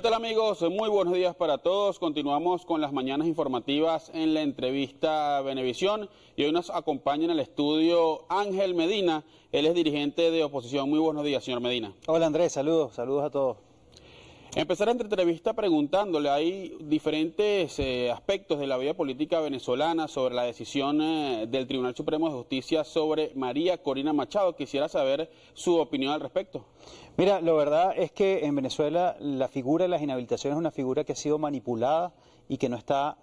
¿Qué tal, amigos? Muy buenos días para todos. Continuamos con las mañanas informativas en la entrevista Venevisión y hoy nos acompaña en el estudio Ángel Medina. Él es dirigente de oposición. Muy buenos días, señor Medina. Hola, Andrés, saludos a todos. Empezar esta entrevista preguntándole, hay diferentes aspectos de la vida política venezolana sobre la decisión del Tribunal Supremo de Justicia sobre María Corina Machado. Quisiera saber su opinión al respecto. Mira, la verdad es que en Venezuela la figura de las inhabilitaciones es una figura que ha sido manipulada y que no está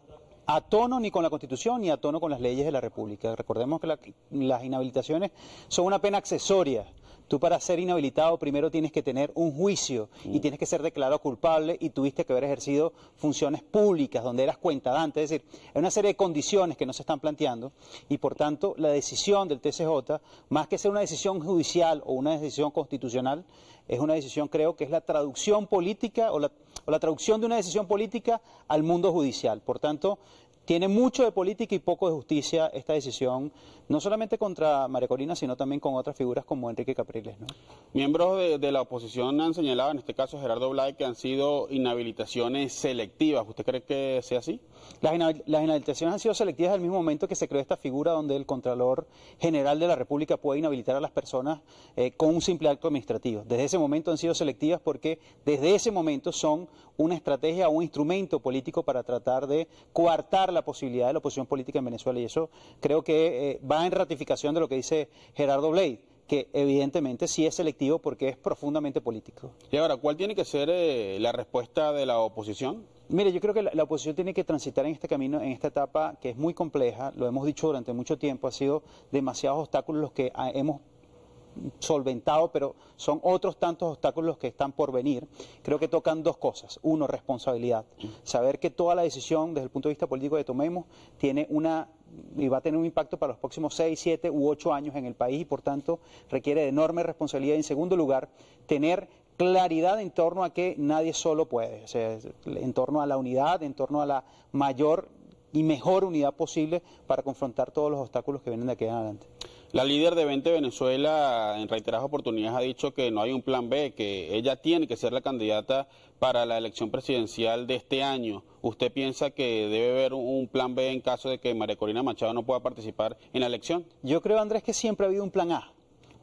a tono ni con la Constitución ni a tono con las leyes de la República. Recordemos que las inhabilitaciones son una pena accesoria. Tú para ser inhabilitado primero tienes que tener un juicio y tienes que ser declarado culpable y tuviste que haber ejercido funciones públicas donde eras cuentadante. Es decir, hay una serie de condiciones que no se están planteando y por tanto la decisión del TCJ, más que ser una decisión judicial o una decisión constitucional, es una decisión, creo que es la traducción política o la traducción de una decisión política al mundo judicial. Por tanto, tiene mucho de política y poco de justicia esta decisión, no solamente contra María Corina, sino también con otras figuras como Enrique Capriles, ¿no? Miembros de la oposición han señalado, en este caso Gerardo Blay, que han sido inhabilitaciones selectivas. ¿Usted cree que sea así? Las inhabilitaciones han sido selectivas al mismo momento que se creó esta figura donde el Contralor General de la República puede inhabilitar a las personas con un simple acto administrativo. Desde ese momento han sido selectivas porque desde ese momento son una estrategia o un instrumento político para tratar de coartar la posibilidad de la oposición política en Venezuela, y eso creo que va en ratificación de lo que dice Gerardo Blay, que evidentemente sí es selectivo porque es profundamente político. Y ahora, ¿cuál tiene que ser la respuesta de la oposición? Mire, yo creo que la oposición tiene que transitar en este camino, en esta etapa que es muy compleja, lo hemos dicho durante mucho tiempo, ha sido demasiados obstáculos los que hemos solventado, pero son otros tantos obstáculos los que están por venir. Creo que tocan dos cosas. Uno, responsabilidad. Saber que toda la decisión desde el punto de vista político que tomemos tiene y va a tener un impacto para los próximos 6, 7 u 8 años en el país y por tanto requiere de enorme responsabilidad. Y en segundo lugar, tener claridad en torno a que nadie solo puede, o sea, en torno a la unidad, en torno a la mayor y mejor unidad posible para confrontar todos los obstáculos que vienen de aquí en adelante. La líder de 20 Venezuela en reiteradas oportunidades ha dicho que no hay un plan B, que ella tiene que ser la candidata para la elección presidencial de este año. ¿Usted piensa que debe haber un plan B en caso de que María Corina Machado no pueda participar en la elección? Yo creo, Andrés, que siempre ha habido un plan A.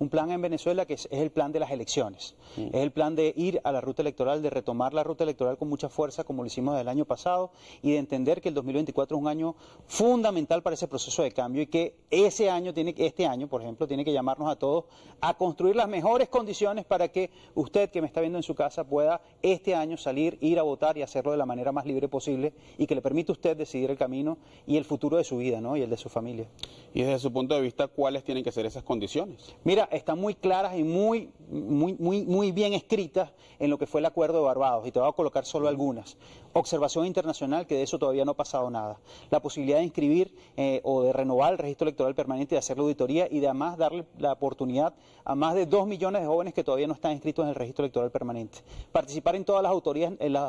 Un plan en Venezuela que es el plan de las elecciones, es el plan de ir a la ruta electoral, de retomar la ruta electoral con mucha fuerza como lo hicimos el año pasado y de entender que el 2024 es un año fundamental para ese proceso de cambio y que este año, por ejemplo, tiene que llamarnos a todos a construir las mejores condiciones para que usted que me está viendo en su casa pueda este año salir, ir a votar y hacerlo de la manera más libre posible y que le permita a usted decidir el camino y el futuro de su vida, ¿no? Y el de su familia. Y desde su punto de vista, ¿cuáles tienen que ser esas condiciones? Mira, están muy claras y muy bien escritas en lo que fue el Acuerdo de Barbados, y te voy a colocar solo algunas. Observación internacional, que de eso todavía no ha pasado nada. La posibilidad de inscribir o de renovar el registro electoral permanente, de hacer la auditoría y de además darle la oportunidad a más de 2 millones de jóvenes que todavía no están inscritos en el registro electoral permanente. Participar en todas las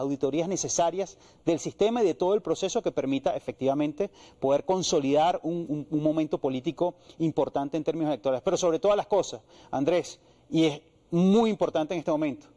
auditorías necesarias del sistema y de todo el proceso que permita efectivamente poder consolidar un momento político importante en términos electorales. Pero sobre todas las cosas, Andrés, y es muy importante en este momento,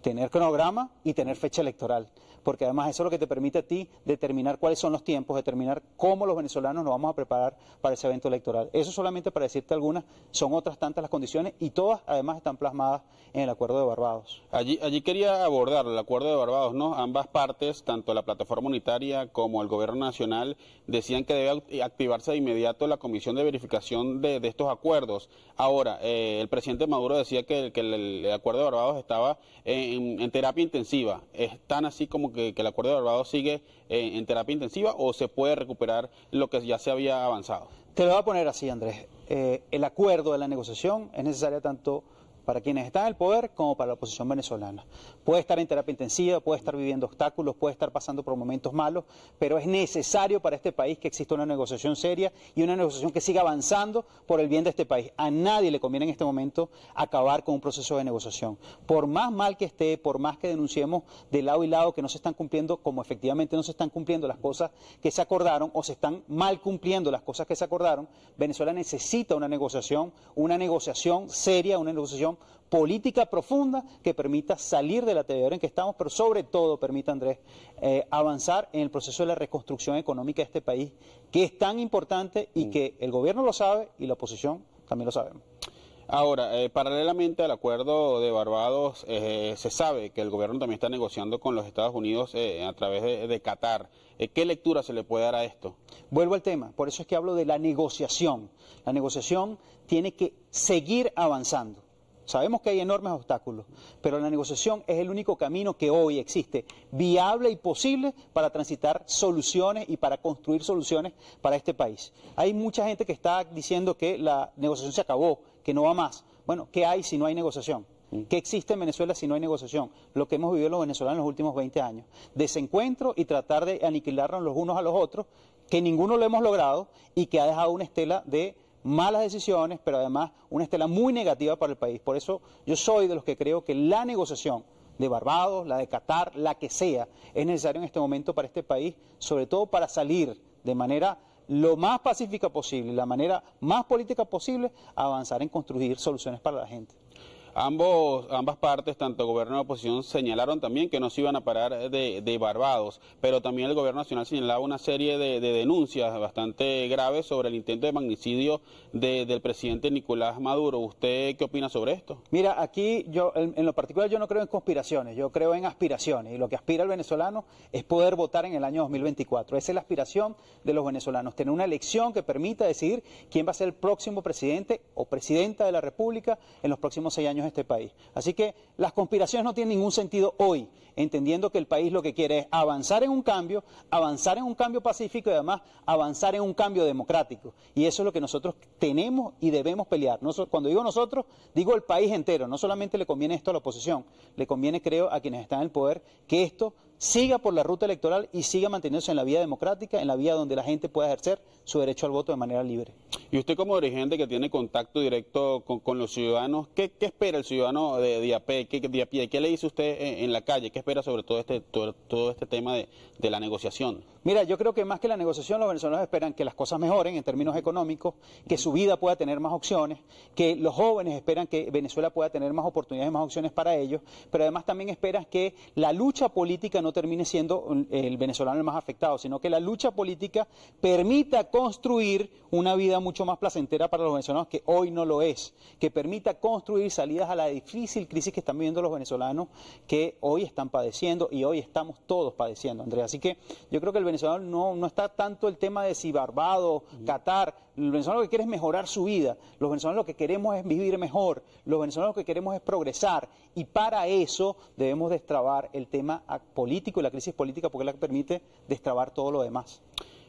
tener cronograma y tener fecha electoral, porque además eso es lo que te permite a ti determinar cuáles son los tiempos, determinar cómo los venezolanos nos vamos a preparar para ese evento electoral. Eso solamente para decirte algunas, son otras tantas las condiciones y todas además están plasmadas en el Acuerdo de Barbados. Allí quería abordar el Acuerdo de Barbados, ¿no? Ambas partes, tanto la plataforma unitaria como el gobierno nacional, decían que debe activarse de inmediato la comisión de verificación de estos acuerdos. Ahora, el presidente Maduro decía que el Acuerdo de Barbados estaba en terapia intensiva. ¿Es tan así como que el Acuerdo de Barbados sigue en terapia intensiva o se puede recuperar lo que ya se había avanzado? Te lo voy a poner así, Andrés. El acuerdo de la negociación es necesario tanto para quienes están en el poder como para la oposición venezolana. Puede estar en terapia intensiva, puede estar viviendo obstáculos, puede estar pasando por momentos malos, pero es necesario para este país que exista una negociación seria y una negociación que siga avanzando por el bien de este país. A nadie le conviene en este momento acabar con un proceso de negociación. Por más mal que esté, por más que denunciemos de lado y lado que no se están cumpliendo, como efectivamente no se están cumpliendo las cosas que se acordaron o se están mal cumpliendo las cosas que se acordaron, Venezuela necesita una negociación seria, una negociación solución política profunda que permita salir de la atolladero en que estamos, pero sobre todo permita, Andrés, avanzar en el proceso de la reconstrucción económica de este país, que es tan importante y que el gobierno lo sabe y la oposición también lo sabemos. Ahora, paralelamente al acuerdo de Barbados, se sabe que el gobierno también está negociando con los Estados Unidos a través de Qatar. ¿Qué lectura se le puede dar a esto? Vuelvo al tema, por eso es que hablo de la negociación. La negociación tiene que seguir avanzando. Sabemos que hay enormes obstáculos, pero la negociación es el único camino que hoy existe, viable y posible para transitar soluciones y para construir soluciones para este país. Hay mucha gente que está diciendo que la negociación se acabó, que no va más. Bueno, ¿qué hay si no hay negociación? ¿Qué existe en Venezuela si no hay negociación? Lo que hemos vivido los venezolanos en los últimos 20 años. Desencuentro y tratar de aniquilarnos los unos a los otros, que ninguno lo hemos logrado y que ha dejado una estela de malas decisiones, pero además una estela muy negativa para el país. Por eso yo soy de los que creo que la negociación de Barbados, la de Qatar, la que sea, es necesaria en este momento para este país, sobre todo para salir de manera lo más pacífica posible, la manera más política posible, a avanzar en construir soluciones para la gente. Ambas partes, tanto gobierno y oposición, señalaron también que no se iban a parar de Barbados, pero también el gobierno nacional señalaba una serie de denuncias bastante graves sobre el intento de magnicidio del presidente Nicolás Maduro. ¿Usted qué opina sobre esto? Mira, aquí yo, en lo particular, yo no creo en conspiraciones, yo creo en aspiraciones, y lo que aspira el venezolano es poder votar en el año 2024. Esa es la aspiración de los venezolanos, tener una elección que permita decidir quién va a ser el próximo presidente o presidenta de la República en los próximos 6 años de este país. Así que las conspiraciones no tienen ningún sentido hoy, entendiendo que el país lo que quiere es avanzar en un cambio pacífico y además avanzar en un cambio democrático. Y eso es lo que nosotros tenemos y debemos pelear. Cuando digo nosotros, digo el país entero. No solamente le conviene esto a la oposición, le conviene, creo, a quienes están en el poder, que esto siga por la ruta electoral y siga manteniéndose en la vía democrática, en la vía donde la gente pueda ejercer su derecho al voto de manera libre. Y usted, como dirigente que tiene contacto directo con los ciudadanos, ¿qué espera el ciudadano de a pie? ¿Qué le dice usted en la calle? ¿Qué espera sobre todo este tema de la negociación? Mira, yo creo que más que la negociación, los venezolanos esperan que las cosas mejoren en términos económicos, que su vida pueda tener más opciones, que los jóvenes esperan que Venezuela pueda tener más oportunidades, más opciones para ellos, pero además también esperan que la lucha política no termine siendo el venezolano el más afectado, sino que la lucha política permita construir una vida mucho más placentera para los venezolanos, que hoy no lo es, que permita construir salidas a la difícil crisis que están viviendo los venezolanos, que hoy están padeciendo y hoy estamos todos padeciendo, Andrea. Así que yo creo que el venezolano no está tanto el tema de si Barbados, Qatar. El venezolano lo que quiere es mejorar su vida, los venezolanos lo que queremos es vivir mejor, los venezolanos lo que queremos es progresar, y para eso debemos destrabar el tema político y la crisis política, porque es la que permite destrabar todo lo demás.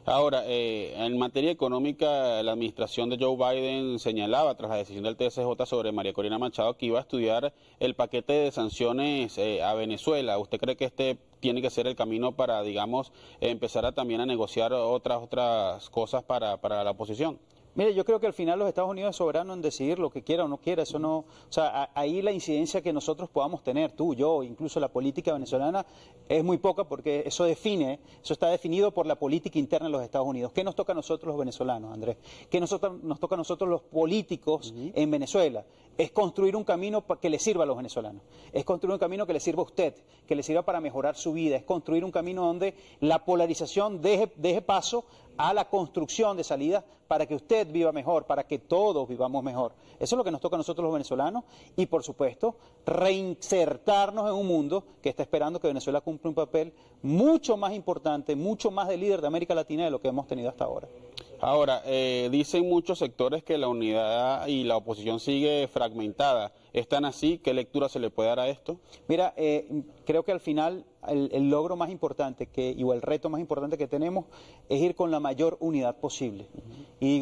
Ahora, en materia económica, la administración de Joe Biden señalaba, tras la decisión del TSJ sobre María Corina Machado, que iba a estudiar el paquete de sanciones a Venezuela. ¿Usted cree que este tiene que ser el camino para, digamos, empezar también a negociar otras cosas para la oposición? Mire, yo creo que al final los Estados Unidos es soberano en decidir lo que quiera o no quiera. Eso no, o sea, ahí la incidencia que nosotros podamos tener, tú, yo, incluso la política venezolana, es muy poca, porque eso está definido por la política interna de los Estados Unidos. ¿Qué nos toca a nosotros los venezolanos, Andrés? ¿Qué nos toca a nosotros los políticos en Venezuela? Es construir un camino que le sirva a los venezolanos. Es construir un camino que le sirva a usted, que le sirva para mejorar su vida. Es construir un camino donde la polarización deje paso a la construcción de salidas para que usted viva mejor, para que todos vivamos mejor. Eso es lo que nos toca a nosotros los venezolanos y, por supuesto, reinsertarnos en un mundo que está esperando que Venezuela cumpla un papel mucho más importante, mucho más de líder de América Latina de lo que hemos tenido hasta ahora. Ahora, dicen muchos sectores que la unidad y la oposición sigue fragmentada. ¿Están así? ¿Qué lectura se le puede dar a esto? Mira, creo que al final el logro más importante o el reto más importante que tenemos es ir con la mayor unidad posible. Y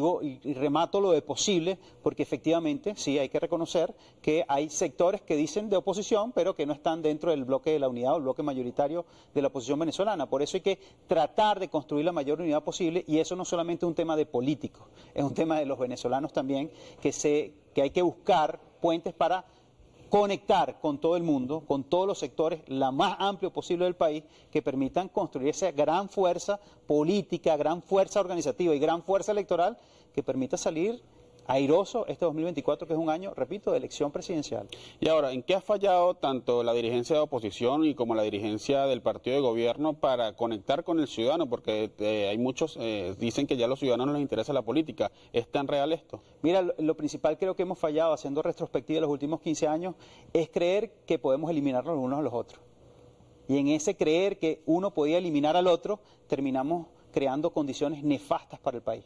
remato lo de posible, porque efectivamente sí hay que reconocer que hay sectores que dicen de oposición, pero que no están dentro del bloque de la unidad o el bloque mayoritario de la oposición venezolana. Por eso hay que tratar de construir la mayor unidad posible, y eso no es solamente un tema de políticos, es un tema de los venezolanos también, que hay que buscar puentes para conectar con todo el mundo, con todos los sectores, la más amplio posible del país, que permitan construir esa gran fuerza política, gran fuerza organizativa y gran fuerza electoral que permita salir airoso este 2024, que es un año, repito, de elección presidencial. Y ahora, ¿en qué ha fallado tanto la dirigencia de oposición y como la dirigencia del partido de gobierno para conectar con el ciudadano? Porque hay muchos dicen que ya a los ciudadanos no les interesa la política. ¿Es tan real esto? Mira, lo principal creo que hemos fallado haciendo retrospectiva de los últimos 15 años es creer que podemos eliminarnos los unos a los otros. Y en ese creer que uno podía eliminar al otro, terminamos creando condiciones nefastas para el país.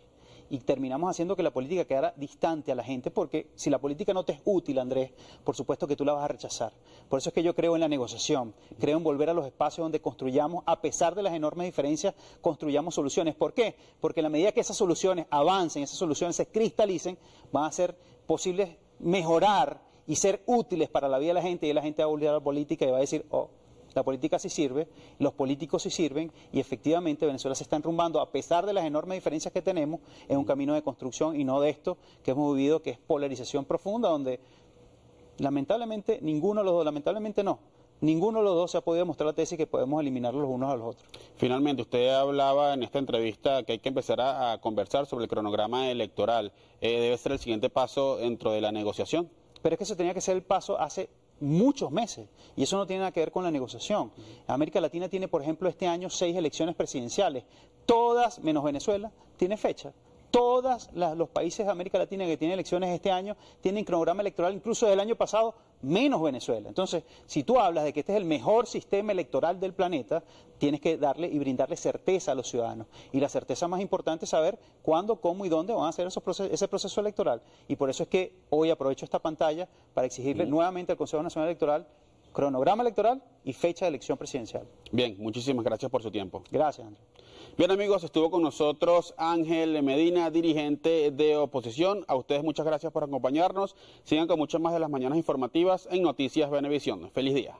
Y terminamos haciendo que la política quedara distante a la gente, porque si la política no te es útil, Andrés, por supuesto que tú la vas a rechazar. Por eso es que yo creo en la negociación, creo en volver a los espacios donde construyamos, a pesar de las enormes diferencias, construyamos soluciones. ¿Por qué? Porque en la medida que esas soluciones avancen, esas soluciones se cristalicen, van a ser posibles mejorar y ser útiles para la vida de la gente, y la gente va a volver a la política y va a decir, oh, la política sí sirve, los políticos sí sirven, y efectivamente Venezuela se está enrumbando, a pesar de las enormes diferencias que tenemos, en un camino de construcción y no de esto que hemos vivido, que es polarización profunda, donde lamentablemente ninguno de los dos se ha podido demostrar la tesis que podemos eliminarlos los unos a los otros. Finalmente, usted hablaba en esta entrevista que hay que empezar a conversar sobre el cronograma electoral. ¿Debe ser el siguiente paso dentro de la negociación? Pero es que eso tenía que ser el paso hace muchos meses, y eso no tiene nada que ver con la negociación. América Latina tiene, por ejemplo, este año 6 elecciones presidenciales, todas, menos Venezuela, tiene fecha. Todos los países de América Latina que tienen elecciones este año tienen cronograma electoral, incluso del año pasado, menos Venezuela. Entonces, si tú hablas de que este es el mejor sistema electoral del planeta, tienes que darle y brindarle certeza a los ciudadanos. Y la certeza más importante es saber cuándo, cómo y dónde van a hacer ese proceso electoral. Y por eso es que hoy aprovecho esta pantalla para exigirle nuevamente al Consejo Nacional Electoral cronograma electoral y fecha de elección presidencial. Bien, muchísimas gracias por su tiempo. Gracias, Andrés. Bien, amigos, estuvo con nosotros Ángel Medina, dirigente de oposición. A ustedes muchas gracias por acompañarnos. Sigan con muchas más de las mañanas informativas en Noticias Venevisión. Feliz día.